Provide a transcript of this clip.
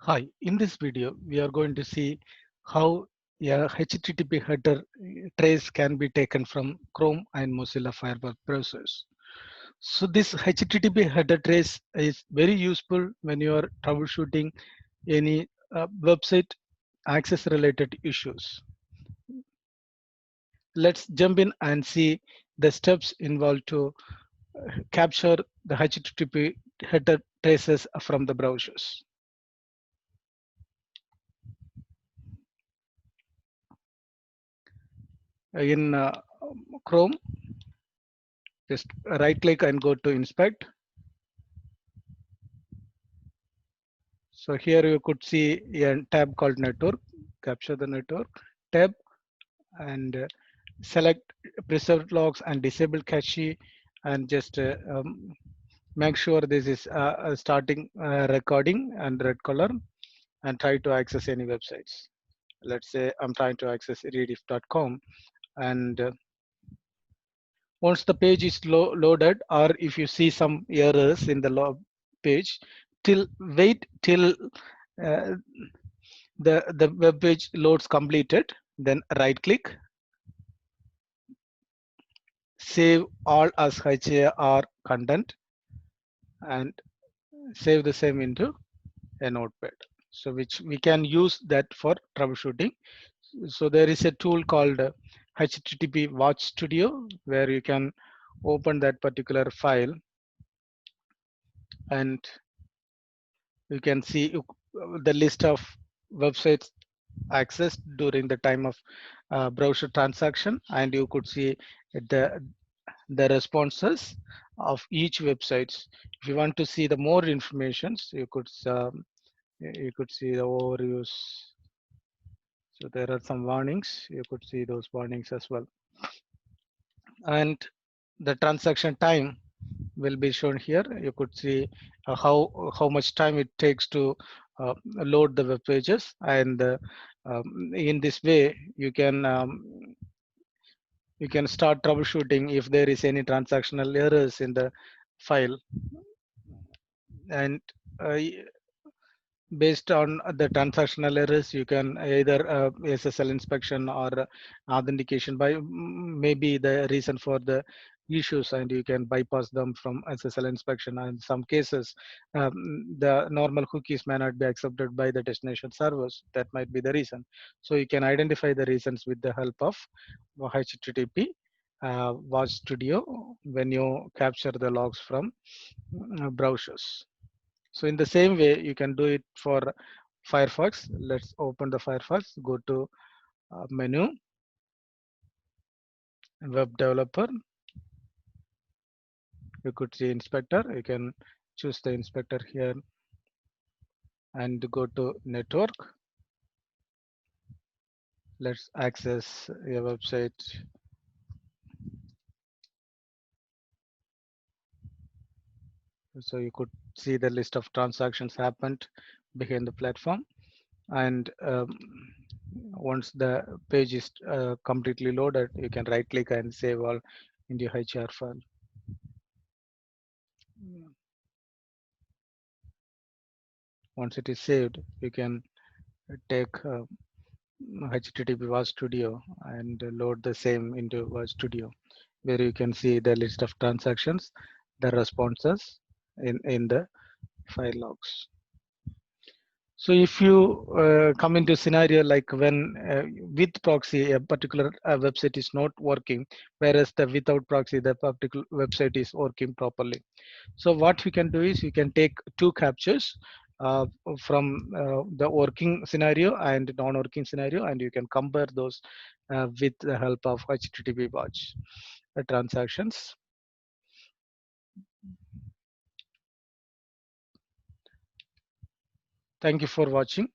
Hi, in this video, we are going to see how a HTTP header trace can be taken from Chrome and Mozilla Firefox browsers. So this HTTP header trace is very useful when you are troubleshooting any website access related issues. Let's jump in and see the steps involved to capture the HTTP header traces from the browsers. In Chrome, just right click and go to inspect. So here you could see a tab called network. Capture the network tab and select preserved logs and disable cache, and just make sure this is starting recording and red color, and try to access any websites. Let's say I'm trying to access rediff.com, and once the page is loaded, or if you see some errors in the log page, wait till uh, the web page loads completed, then right click, save all as HAR content, and save the same into a notepad, so which we can use that for troubleshooting. So there is a tool called HTTP Watch Studio, where you can open that particular file, and you can see the list of websites accessed during the time of browser transaction, and you could see the the responses of each websites. If you want to see the more informations, you could see the overviews. So there are some warnings. You could see those warnings as well, and the transaction time will be shown here. You could see how much time it takes to load the web pages, and in this way you can start troubleshooting if there is any transactional errors in the file, and uh, based on the transactional errors, you can either SSL inspection or authentication by maybe the reason for the issues, and you can bypass them from SSL inspection. And in some cases, the normal cookies may not be accepted by the destination servers. That might be the reason. So you can identify the reasons with the help of HTTP Watch Studio when you capture the logs from browsers. So in the same way, you can do it for Firefox. Let's open the Firefox, go to menu, web developer. You could see inspector. You can choose the inspector here and go to network. Let's access a website. So you could see the list of transactions happened behind the platform. And once the page is completely loaded, you can right click and save all into HR file. Once it is saved, you can take HTTP Watch Studio and load the same into Watch Studio, where you can see the list of transactions, the responses in the file logs. So if you come into a scenario like when with proxy a particular website is not working, whereas the without proxy the particular website is working properly. So what you can do is you can take two captures uh, from the working scenario and non-working scenario, and you can compare those with the help of HTTP Watch transactions. Thank you for watching.